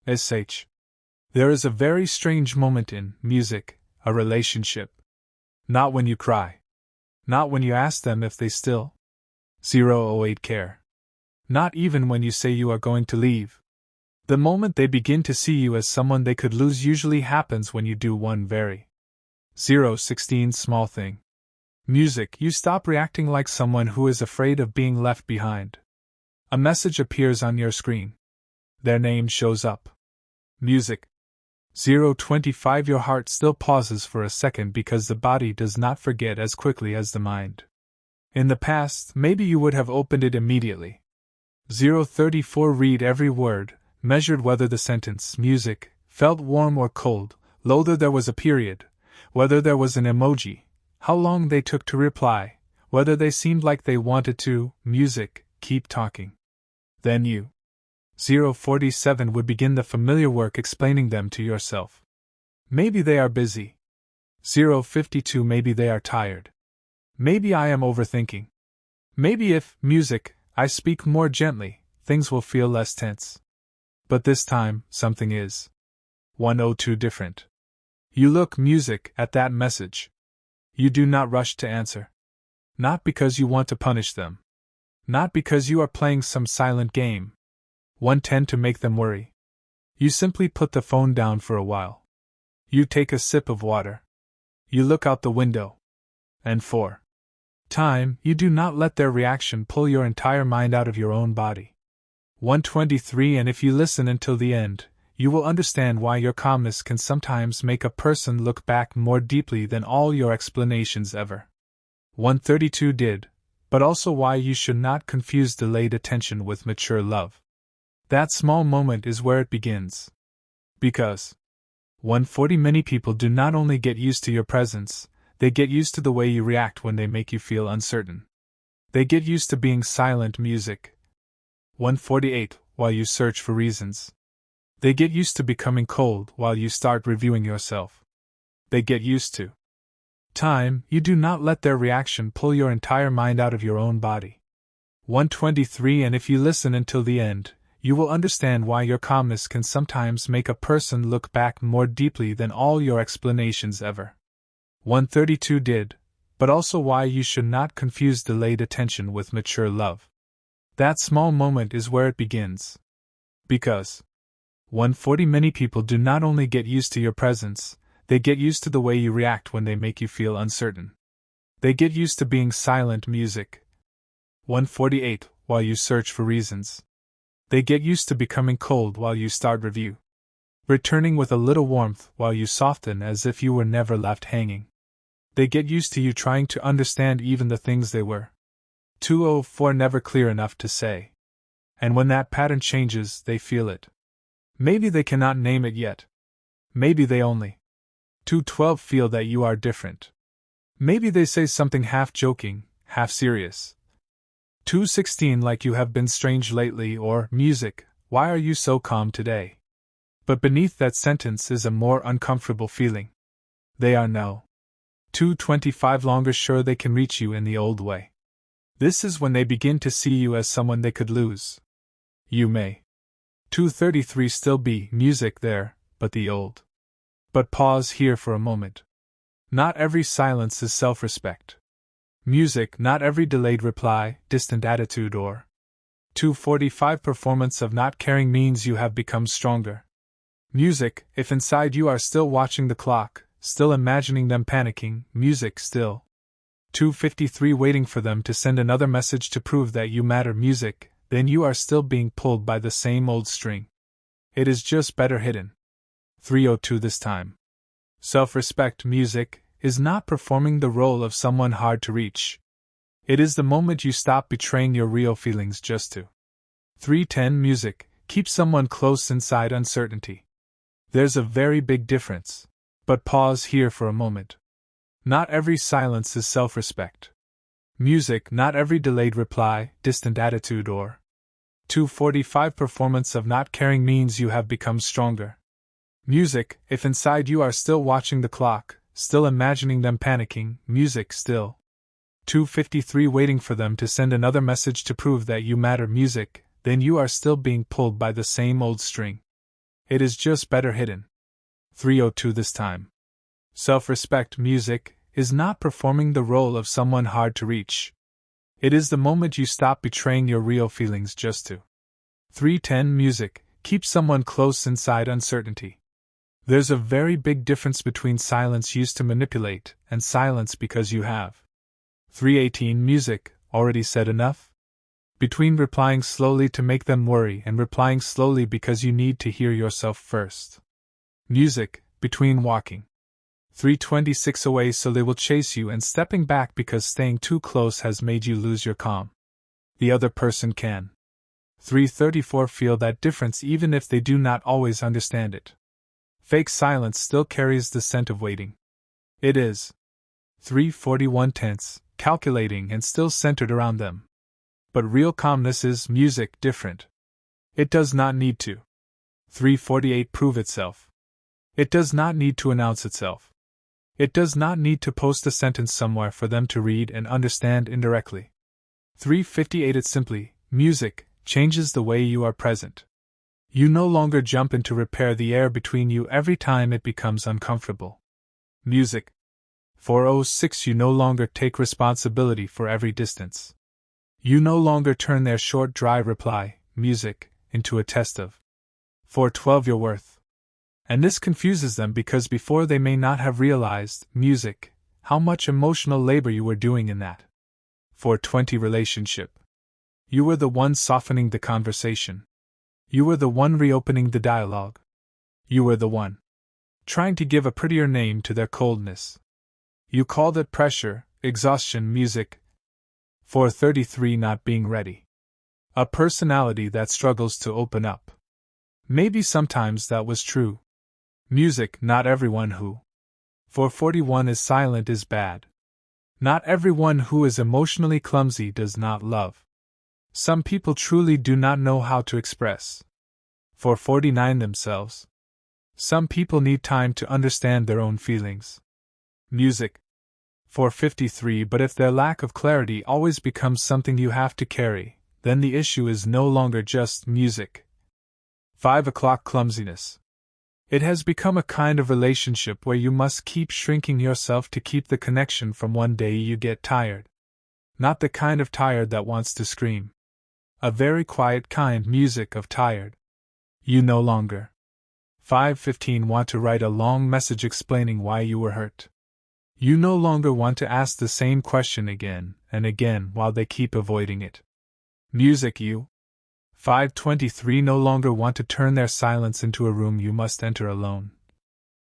sh. There is a very strange moment in music, a relationship. Not when you cry. Not when you ask them if they still 08 care. Not even when you say you are going to leave. The moment they begin to see you as someone they could lose usually happens when you do one very 16 small thing. Music, you stop reacting like someone who is afraid of being left behind. A message appears on your screen. Their name shows up. Music. 025 Your heart still pauses for a second because the body does not forget as quickly as the mind. In the past, maybe you would have opened it immediately. 034 Read every word, measured whether the sentence, music, felt warm or cold, whether there was a period, whether there was an emoji, how long they took to reply, whether they seemed like they wanted to, music, keep talking. Then you. 047 would begin the familiar work explaining them to yourself. Maybe they are busy. 052 Maybe they are tired. Maybe I am overthinking. Maybe if, music, I speak more gently, things will feel less tense. But this time, something is 102 different. You look, music, at that message. You do not rush to answer. Not because you want to punish them. Not because you are playing some silent game. 110 to make them worry. You simply put the phone down for a while. You take a sip of water. You look out the window. And for time, you do not let their reaction pull your entire mind out of your own body. 123 And if you listen until the end, you will understand why your calmness can sometimes make a person look back more deeply than all your explanations ever. 132 Did, but also why you should not confuse delayed attention with mature love. That small moment is where it begins. Because 140 Many people do not only get used to your presence, they get used to the way you react when they make you feel uncertain. They get used to being silent, music. 148 While you search for reasons. They get used to becoming cold while you start reviewing yourself. They get used to time, you do not let their reaction pull your entire mind out of your own body. 123 And if you listen until the end, you will understand why your calmness can sometimes make a person look back more deeply than all your explanations ever. 132 Did, but also why you should not confuse delayed attention with mature love. That small moment is where it begins. Because 140 Many people do not only get used to your presence, they get used to the way you react when they make you feel uncertain. They get used to being silent, music. 148 While you search for reasons. They get used to becoming cold while you start review. Returning with a little warmth while you soften as if you were never left hanging. They get used to you trying to understand even the things they were 204 never clear enough to say. And when that pattern changes, they feel it. Maybe they cannot name it yet. Maybe they only 212 feel that you are different. Maybe they say something half joking, half serious. 216 Like you have been strange lately, or music, why are you so calm today? But beneath that sentence is a more uncomfortable feeling. They are no 225 longer sure they can reach you in the old way. This is when they begin to see you as someone they could lose. You may 233 still be music there, but the old. But pause here for a moment. Not every silence is self-respect. Music, not every delayed reply, distant attitude or 245 performance of not caring means you have become stronger. Music, if inside you are still watching the clock, still imagining them panicking, music still 253 waiting for them to send another message to prove that you matter, music, then you are still being pulled by the same old string. It is just better hidden. 302 This time. Self-respect, music, is not performing the role of someone hard to reach. It is the moment you stop betraying your real feelings just to 310 Music, keep someone close inside uncertainty. There's a very big difference. But pause here for a moment. Not every silence is self-respect. Music, not every delayed reply, distant attitude or 245 performance of not caring means you have become stronger. Music, if inside you are still watching the clock, still imagining them panicking, music still 253 waiting for them to send another message to prove that you matter, music, then you are still being pulled by the same old string. It is just better hidden. 302 this time. Self-respect music is not performing the role of someone hard to reach. It is the moment you stop betraying your real feelings just to. 310 music keeps someone close inside uncertainty. There's a very big difference between silence used to manipulate and silence because you have. 318 music already said enough? Between replying slowly to make them worry and replying slowly because you need to hear yourself first. Music between walking. 326 away so they will chase you and stepping back because staying too close has made you lose your calm. The other person can. 334 feel that difference even if they do not always understand it. Fake silence still carries the scent of waiting. It is. 341 tense, calculating and still centered around them. But real calmness is music different. It does not need to. 348 prove itself. It does not need to announce itself. It does not need to post a sentence somewhere for them to read and understand indirectly. 358 it simply, music, changes the way you are present. You no longer jump in to repair the air between you every time it becomes uncomfortable. Music. 406 you no longer take responsibility for every distance. You no longer turn their short dry reply, music, into a test of 412 your worth. And this confuses them because before they may not have realized, music, how much emotional labor you were doing in that 420 relationship. You were the one softening the conversation. You were the one reopening the dialogue. You were the one trying to give a prettier name to their coldness. You called it pressure, exhaustion, music. 433 not being ready. A personality that struggles to open up. Maybe sometimes that was true. Music, not everyone who. 441 is silent is bad. Not everyone who is emotionally clumsy does not love. Some people truly do not know how to express. 449 themselves. Some people need time to understand their own feelings. Music. 453 but if their lack of clarity always becomes something you have to carry, then the issue is no longer just music. 5 o'clock clumsiness. It has become a kind of relationship where you must keep shrinking yourself to keep the connection from one day you get tired. Not the kind of tired that wants to scream. A very quiet kind music of tired. You no longer. 515 want to write a long message explaining why you were hurt. You no longer want to ask the same question again and again while they keep avoiding it. Music you. 523 no longer want to turn their silence into a room you must enter alone.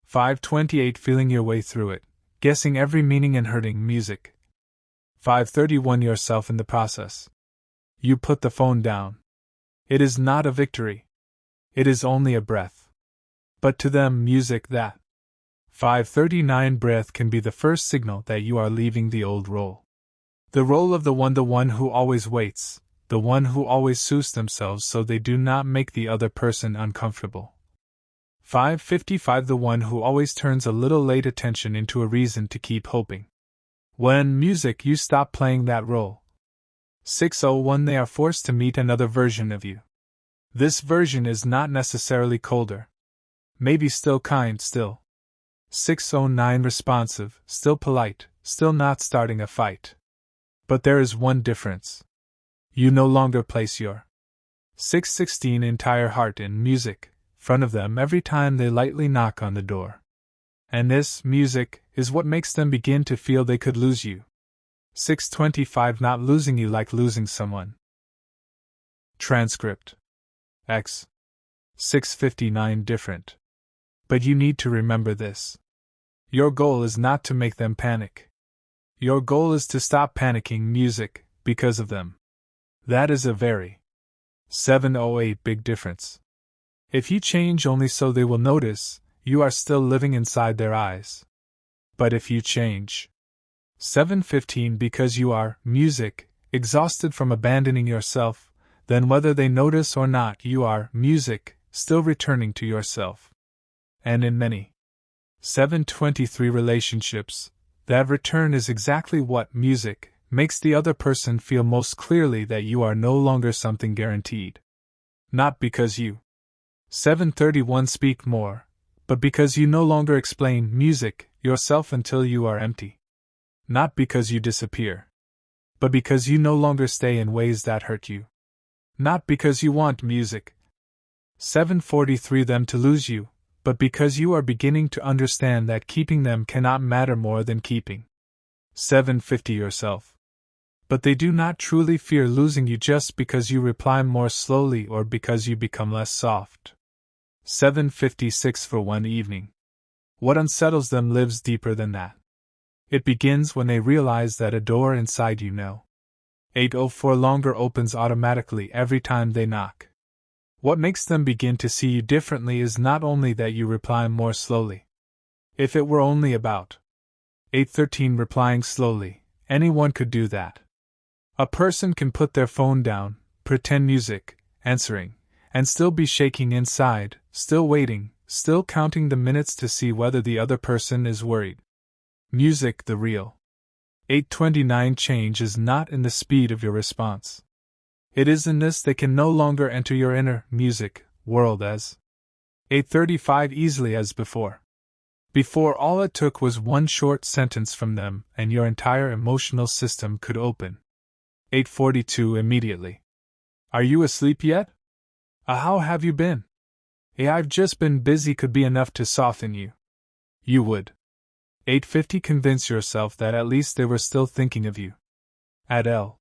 528 feeling your way through it, guessing every meaning and hurting music. 531 yourself in the process. You put the phone down. It is not a victory. It is only a breath. But to them, music that 539 breath can be the first signal that you are leaving the old role. The role of the one who always waits, the one who always soothes themselves so they do not make the other person uncomfortable. 555 the one who always turns a little late attention into a reason to keep hoping. When music you stop playing that role. 601 they are forced to meet another version of you. This version is not necessarily colder. Maybe still kind, still. 609 responsive, still polite, still not starting a fight. But there is one difference. You no longer place your 616 entire heart in music, front of them every time they lightly knock on the door. And this music is what makes them begin to feel they could lose you. 625 not losing you like losing someone. Transcript. X. 659 different. But you need to remember this. Your goal is not to make them panic. Your goal is to stop panicking music because of them. That is a very 708 big difference. If you change only so they will notice, you are still living inside their eyes. But if you change 715 because you are music, exhausted from abandoning yourself, then whether they notice or not, you are music, still returning to yourself. And in many 723 relationships, that return is exactly what music makes the other person feel most clearly that you are no longer something guaranteed. Not because you 7:31 Speak more, but because you no longer explain music yourself until you are empty. Not because you disappear, but because you no longer stay in ways that hurt you. Not because you want music. 7:43 Them to lose you, but because you are beginning to understand that keeping them cannot matter more than keeping. 7:50 Yourself. But they do not truly fear losing you just because you reply more slowly or because you become less soft. 7:56 For one evening. What unsettles them lives deeper than that. It begins when they realize that a door inside you know. 8:04 Longer opens automatically every time they knock. What makes them begin to see you differently is not only that you reply more slowly. If it were only about 8:13 replying slowly, anyone could do that. A person can put their phone down, pretend music, answering, and still be shaking inside, still waiting, still counting the minutes to see whether the other person is worried. Music, the real 8:29 change is not in the speed of your response. It is in this they can no longer enter your inner music world as 8:35 easily as before. Before, all it took was one short sentence from them and your entire emotional system could open. 8:42 Immediately. Are you asleep yet? How have you been? I've just been busy could be enough to soften you. You would. 8:50 Convince yourself that at least they were still thinking of you. Adele.